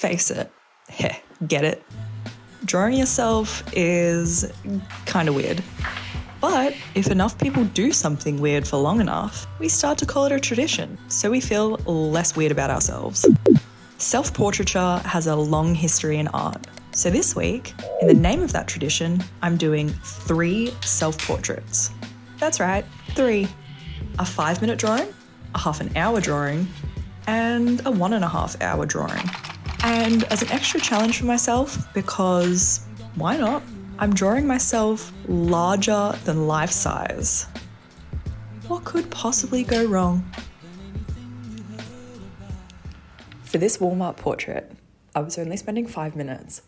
face it. Heh, get it? Drawing yourself is kind of weird. But if enough people do something weird for long enough, we start to call it a tradition, so we feel less weird about ourselves. Self-portraiture has a long history in art. So this week, in the name of that tradition, I'm doing 3 self-portraits. That's right, 3. A 5-minute drawing, a half an hour drawing, and a 1.5 hour drawing. And as an extra challenge for myself, because why not? I'm drawing myself larger than life size. What could possibly go wrong? For this warm-up portrait, I was only spending 5 minutes.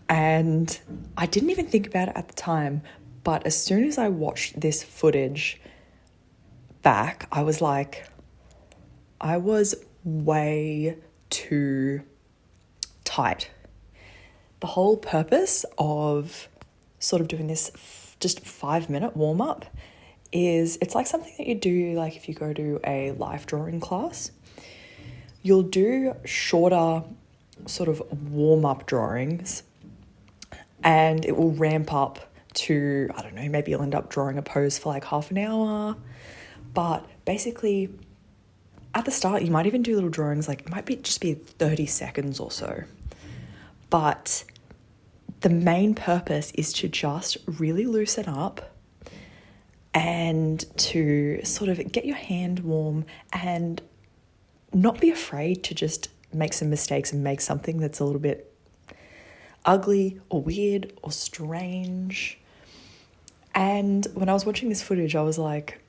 And I didn't even think about it at the time, but as soon as I watched this footage back, I was like, I was way too tight. The whole purpose of sort of doing this just 5-minute warm-up is it's like something that you do like if you go to a life drawing class. You'll do shorter sort of warm-up drawings and it will ramp up to, I don't know, maybe you'll end up drawing a pose for like half an hour. But basically, at the start, you might even do little drawings, like it might be just be 30 seconds or so. But the main purpose is to just really loosen up and to sort of get your hand warm and not be afraid to just make some mistakes and make something that's a little bit ugly or weird or strange. And when I was watching this footage, I was like,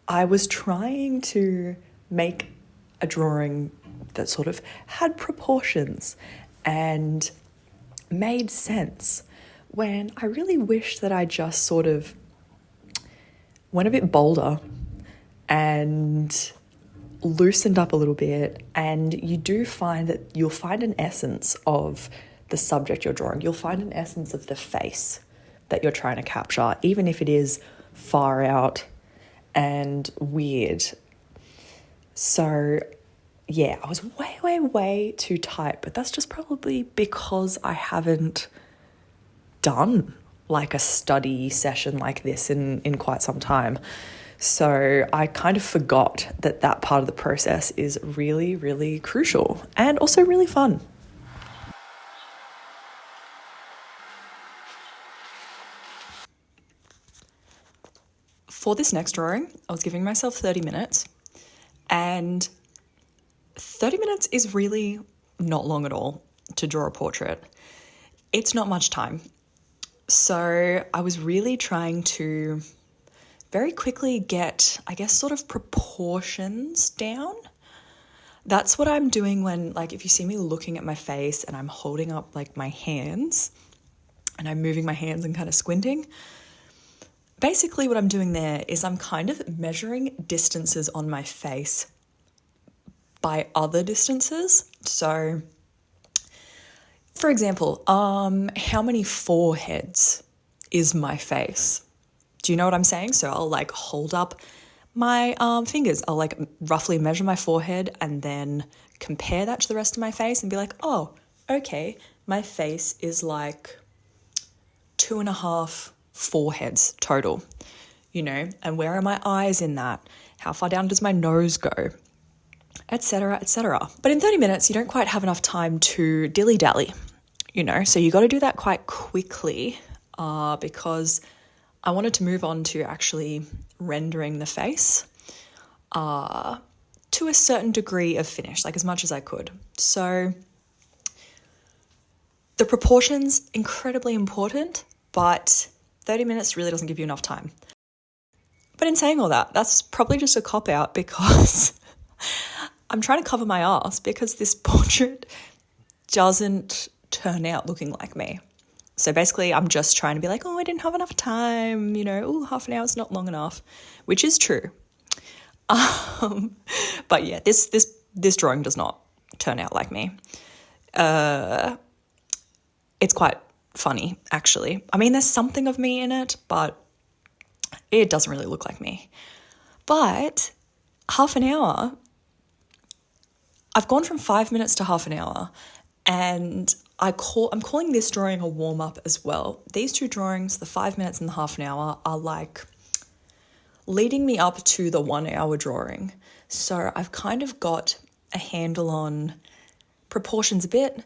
I was trying to make a drawing that sort of had proportions and made sense when I really wish that I just sort of went a bit bolder and loosened up a little bit. And you do find that you'll find an essence of the subject you're drawing. You'll find an essence of the face that you're trying to capture, even if it is far out and weird. So yeah, I was way too tight, but that's just probably because I haven't done like a study session like this in quite some time. So I kind of forgot that that part of the process is really crucial and also really fun. For this next drawing, I was giving myself 30 minutes, and 30 minutes is really not long at all to draw a portrait. It's not much time. So I was really trying to very quickly get, I guess, sort of proportions down. That's what I'm doing when, like, if you see me looking at my face and I'm holding up like my hands and I'm moving my hands and kind of squinting. Basically what I'm doing there is I'm kind of measuring distances on my face by other distances. So, for example, how many foreheads is my face? Do you know what I'm saying? So I'll like hold up my fingers. I'll like roughly measure my forehead and then compare that to the rest of my face and be like, oh, okay, my face is like 2.5 foreheads total, you know, and where are my eyes in that? How far down does my nose go? Etc, etc. But in 30 minutes, you don't quite have enough time to dilly-dally, you know, so you got to do that quite quickly because I wanted to move on to actually rendering the face to a certain degree of finish, like as much as I could. So the proportions, incredibly important, but 30 minutes really doesn't give you enough time. But in saying all that, that's probably just a cop-out because I'm trying to cover my ass because this portrait doesn't turn out looking like me. So basically I'm just trying to be like, oh, I didn't have enough time, you know, oh, half an hour is not long enough, which is true. But yeah, this drawing does not turn out like me. It's quite funny, actually. I mean, there's something of me in it, but it doesn't really look like me. But half an hour, I've gone from 5 minutes to half an hour, and I'm calling this drawing a warm-up as well. These two drawings, the 5 minutes and the half an hour, are like leading me up to the 1 hour drawing. So I've kind of got a handle on proportions a bit.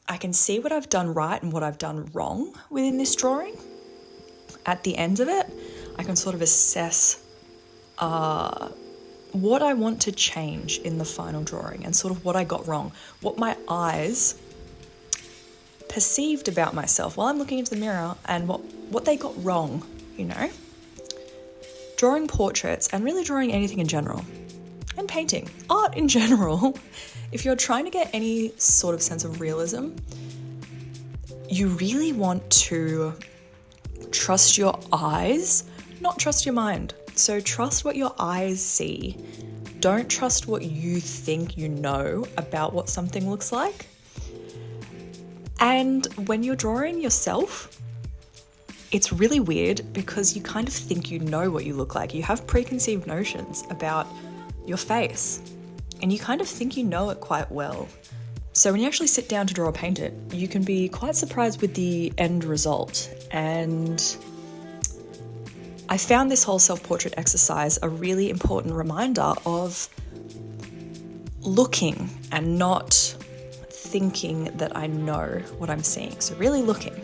I can see what I've done right and what I've done wrong within this drawing. At the end of it, I can sort of assess what I want to change in the final drawing and sort of what I got wrong, what my eyes perceived about myself while I'm looking into the mirror, and what they got wrong, you know? Drawing portraits, and really drawing anything in general, and painting, art in general, if you're trying to get any sort of sense of realism, you really want to trust your eyes, not trust your mind. So trust what your eyes see. Don't trust what you think you know about what something looks like. And when you're drawing yourself, it's really weird because you kind of think you know what you look like. You have preconceived notions about your face, and you kind of think you know it quite well. So when you actually sit down to draw or paint it, you can be quite surprised with the end result. And I found this whole self-portrait exercise a really important reminder of looking and not thinking that I know what I'm seeing. So really looking.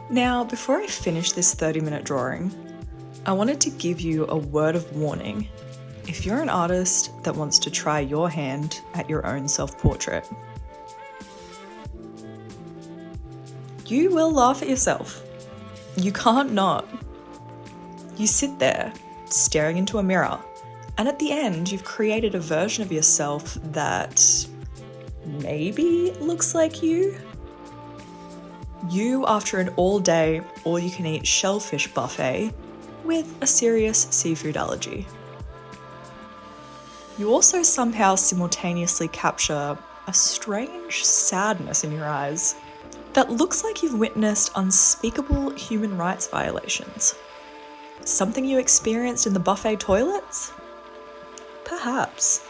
Now, before I finish this 30-minute drawing, I wanted to give you a word of warning if you're an artist that wants to try your hand at your own self-portrait. You will laugh at yourself. You can't not. You sit there, staring into a mirror, and at the end, you've created a version of yourself that maybe looks like you. You after an all-day, all-you-can-eat shellfish buffet with a serious seafood allergy. You also somehow simultaneously capture a strange sadness in your eyes that looks like you've witnessed unspeakable human rights violations. Something you experienced in the buffet toilets? Perhaps.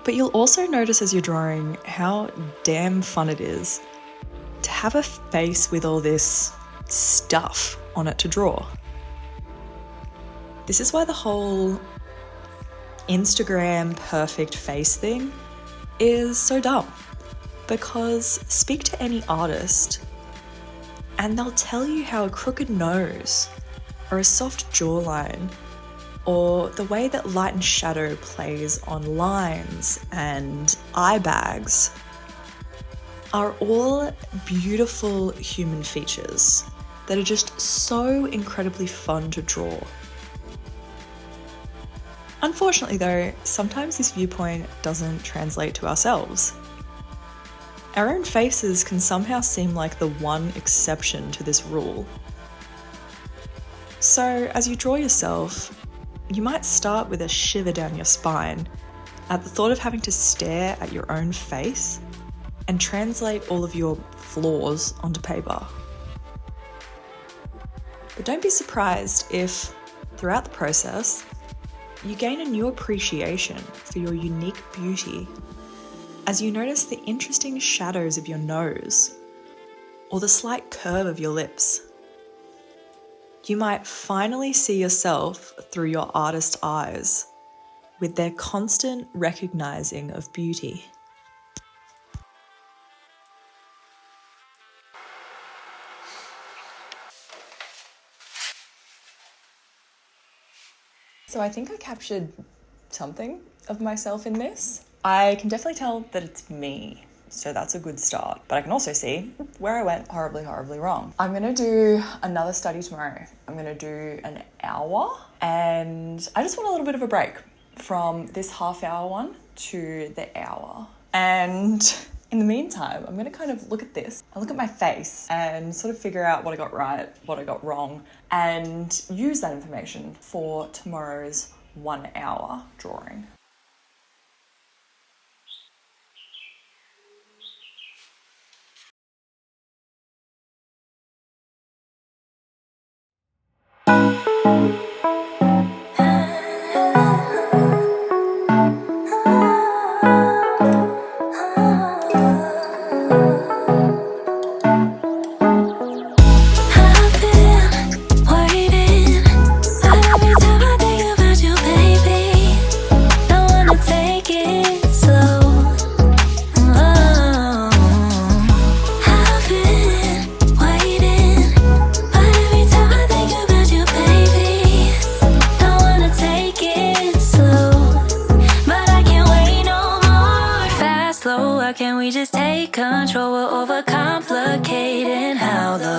But you'll also notice as you're drawing how damn fun it is to have a face with all this stuff on it to draw. This is why the whole Instagram perfect face thing is so dumb. Because speak to any artist and they'll tell you how a crooked nose or a soft jawline or the way that light and shadow plays on lines and eye bags are all beautiful human features that are just so incredibly fun to draw. Unfortunately though, sometimes this viewpoint doesn't translate to ourselves. Our own faces can somehow seem like the one exception to this rule. So as you draw yourself, you might start with a shiver down your spine at the thought of having to stare at your own face and translate all of your flaws onto paper. But don't be surprised if, throughout the process, you gain a new appreciation for your unique beauty as you notice the interesting shadows of your nose or the slight curve of your lips. You might finally see yourself through your artist's eyes with their constant recognizing of beauty. So I think I captured something of myself in this. I can definitely tell that it's me, so that's a good start. But I can also see where I went horribly, horribly wrong. I'm gonna do another study tomorrow. I'm gonna do an hour, and I just want a little bit of a break from this half-hour one to the hour. And in the meantime, I'm going to kind of look at this and look at my face and sort of figure out what I got right, what I got wrong, and use that information for tomorrow's 1 hour drawing.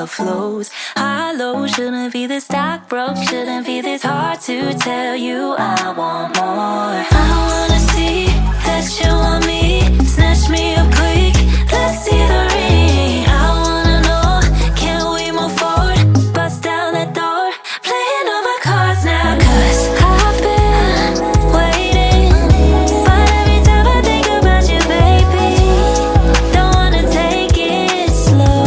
Flows high low, shouldn't be this dark broke, shouldn't be this hard to tell you I want more. I wanna see that you want me, snatch me up quick, let's see the ring. I wanna know, can we move forward, bust down that door, playing all my cards now, cause I've been waiting, but every time I think about you, baby, don't wanna take it slow.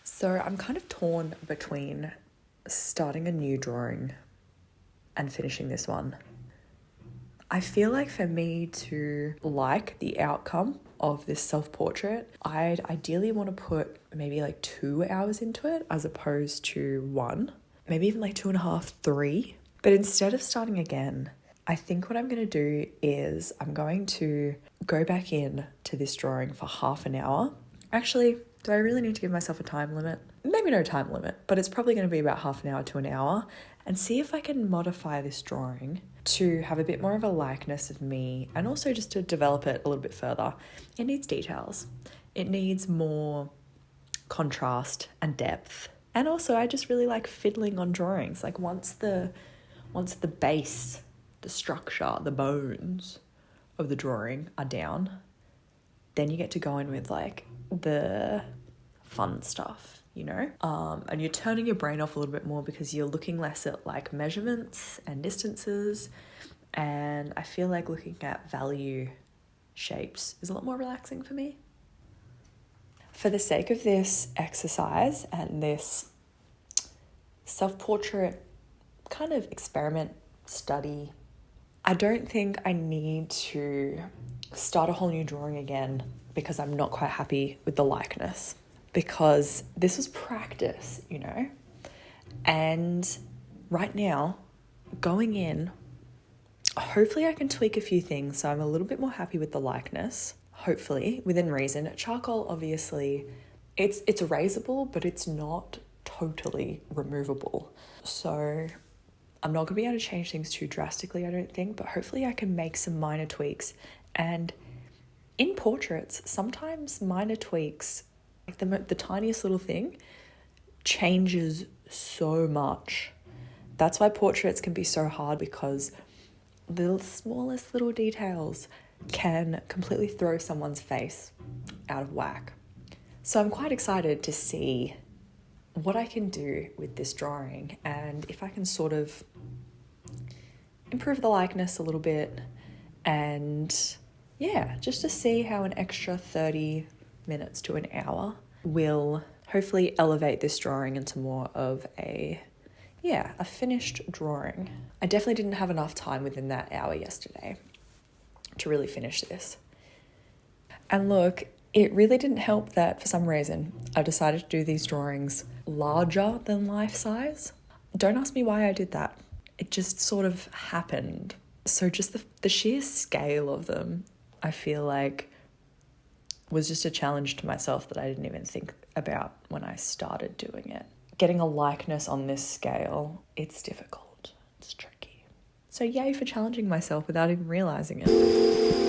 So I'm kind of torn between starting a new drawing and finishing this one. I feel like for me to like the outcome of this self-portrait, I'd ideally want to put maybe like 2 hours into it as opposed to 1, maybe even like 2.5, 3. But instead of starting again, I think what I'm going to do is I'm going to go back in to this drawing for half an hour. Actually, do I really need to give myself a time limit? Maybe no time limit, but it's probably going to be about half an hour to an hour, and see if I can modify this drawing to have a bit more of a likeness of me, and also just to develop it a little bit further. It needs details. It needs more contrast and depth. And also I just really like fiddling on drawings. Like once the base, the structure, the bones of the drawing are down, then you get to go in with like the fun stuff, you know? And you're turning your brain off a little bit more because you're looking less at like measurements and distances. And I feel like looking at value shapes is a lot more relaxing for me. For the sake of this exercise and this self-portrait kind of experiment study, I don't think I need to start a whole new drawing again because I'm not quite happy with the likeness, because this was practice, you know? And right now, going in, hopefully I can tweak a few things so I'm a little bit more happy with the likeness, hopefully, within reason. Charcoal, obviously, it's erasable, but it's not totally removable. So I'm not going to be able to change things too drastically, I don't think, but hopefully I can make some minor tweaks. And in portraits, sometimes minor tweaks, like the tiniest little thing, changes so much. That's why portraits can be so hard, because the smallest little details can completely throw someone's face out of whack. So I'm quite excited to see what I can do with this drawing, and if I can sort of improve the likeness a little bit, and yeah, just to see how an extra 30 minutes to an hour will hopefully elevate this drawing into more of a finished drawing. I definitely didn't have enough time within that hour yesterday to really finish this. And look, It really didn't help that for some reason I decided to do these drawings larger than life size. Don't ask me why I did that. It just sort of happened. So just the sheer scale of them, I feel like, was just a challenge to myself that I didn't even think about when I started doing it. Getting a likeness on this scale, it's difficult. It's tricky. So yay for challenging myself without even realizing it.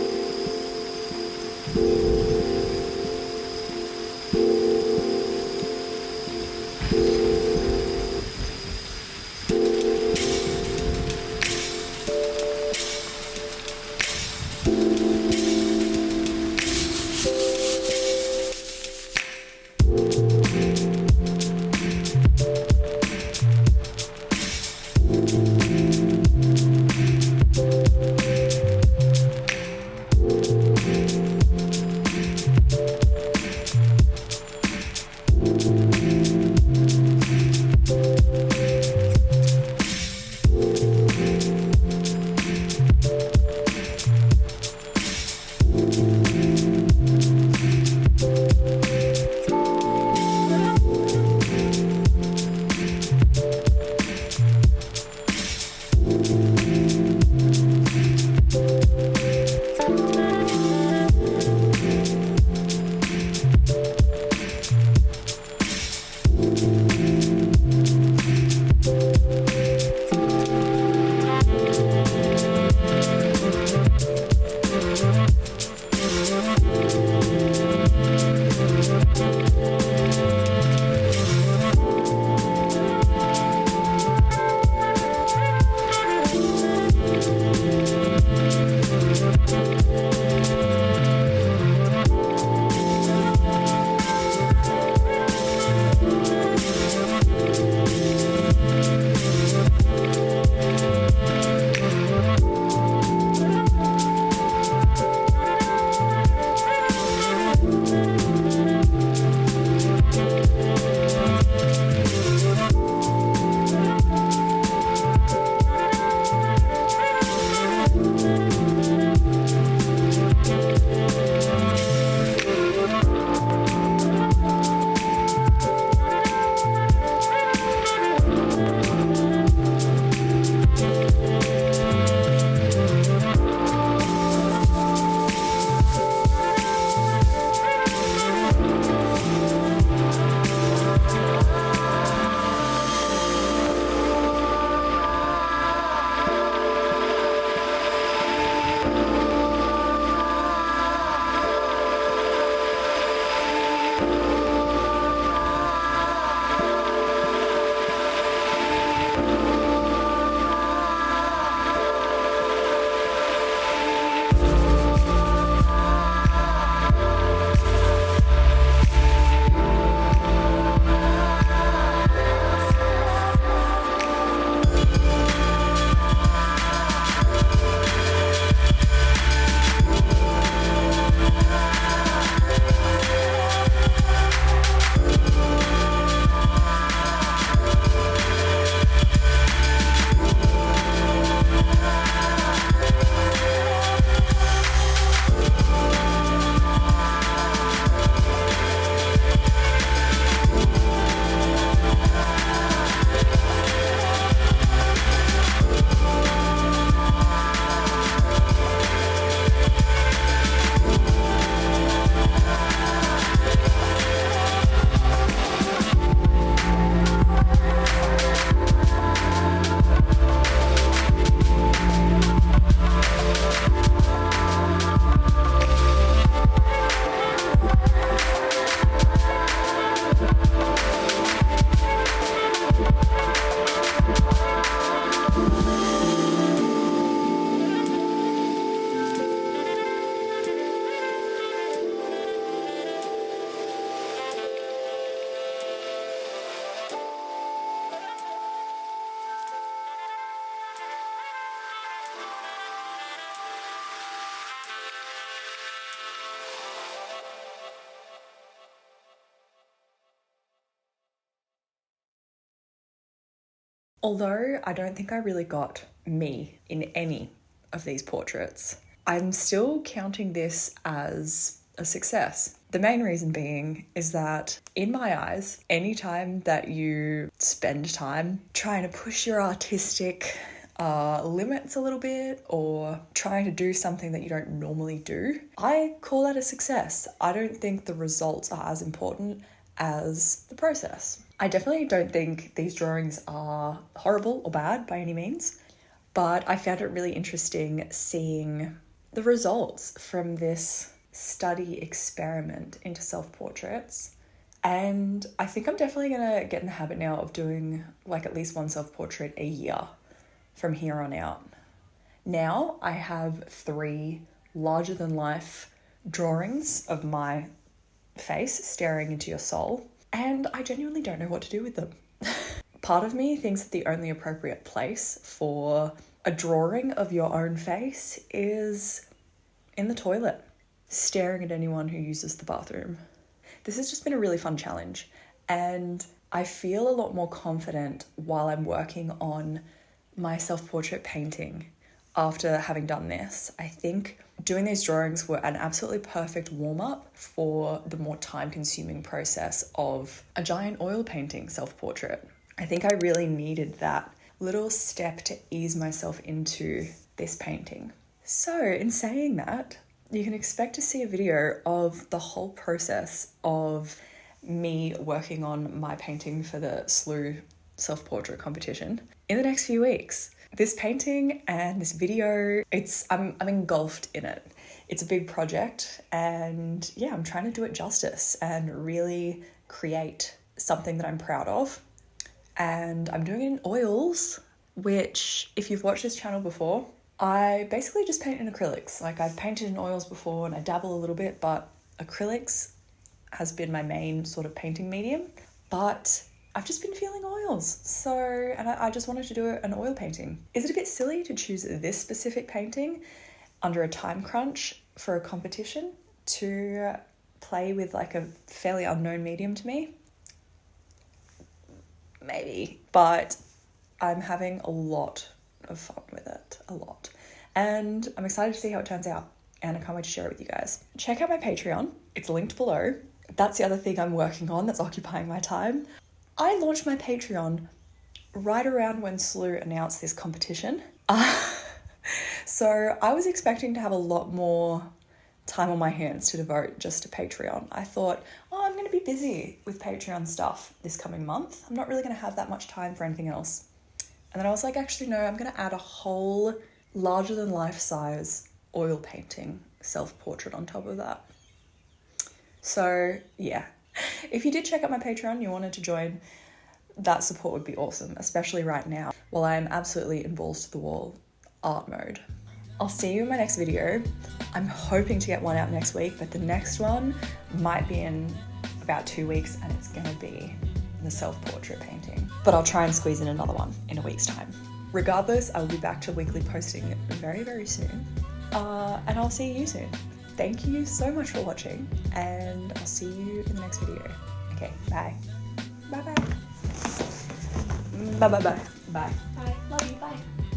Although I don't think I really got me in any of these portraits, I'm still counting this as a success. The main reason being is that, in my eyes, anytime that you spend time trying to push your artistic limits a little bit, or trying to do something that you don't normally do, I call that a success. I don't think the results are as important as the process. I definitely don't think these drawings are horrible or bad by any means, but I found it really interesting seeing the results from this study experiment into self-portraits. And I think I'm definitely gonna get in the habit now of doing like at least one self-portrait a year from here on out. Now I have 3 larger than life drawings of my face staring into your soul, and I genuinely don't know what to do with them. Part of me thinks that the only appropriate place for a drawing of your own face is in the toilet, staring at anyone who uses the bathroom. This has just been a really fun challenge, and I feel a lot more confident while I'm working on my self-portrait painting after having done this. I think doing these drawings were an absolutely perfect warm-up for the more time-consuming process of a giant oil painting self-portrait. I think I really needed that little step to ease myself into this painting. So in saying that, you can expect to see a video of the whole process of me working on my painting for the SLEW self-portrait competition in the next few weeks. This painting and this video, I'm engulfed in it. It's a big project, and yeah, I'm trying to do it justice and really create something that I'm proud of. And I'm doing it in oils, which, if you've watched this channel before, I basically just paint in acrylics. Like, I've painted in oils before and I dabble a little bit, but acrylics has been my main sort of painting medium. But I've just been feeling oils, and I just wanted to do an oil painting. Is it a bit silly to choose this specific painting under a time crunch for a competition to play with like a fairly unknown medium to me? Maybe, but I'm having a lot of fun with it, a lot. And I'm excited to see how it turns out, and I can't wait to share it with you guys. Check out my Patreon, it's linked below. That's the other thing I'm working on that's occupying my time. I launched my Patreon right around when SLEW announced this competition. So I was expecting to have a lot more time on my hands to devote just to Patreon. I thought, I'm going to be busy with Patreon stuff this coming month. I'm not really going to have that much time for anything else. And then I was like, actually, no, I'm going to add a whole larger than life size oil painting self-portrait on top of that. So yeah, if you did check out my Patreon, you wanted to join, that support would be awesome, especially right now while I'm absolutely in balls to the wall art mode. I'll see you in my next video. I'm hoping to get one out next week, but the next one might be in about 2 weeks, and it's gonna be the self-portrait painting. But I'll try and squeeze in another one in a week's time. Regardless, I will be back to weekly posting very, very soon. And I'll see you soon. Thank you so much for watching, and I'll see you in the next video. Okay, bye. Bye-bye. Bye-bye-bye. Bye. Bye. Love you. Bye.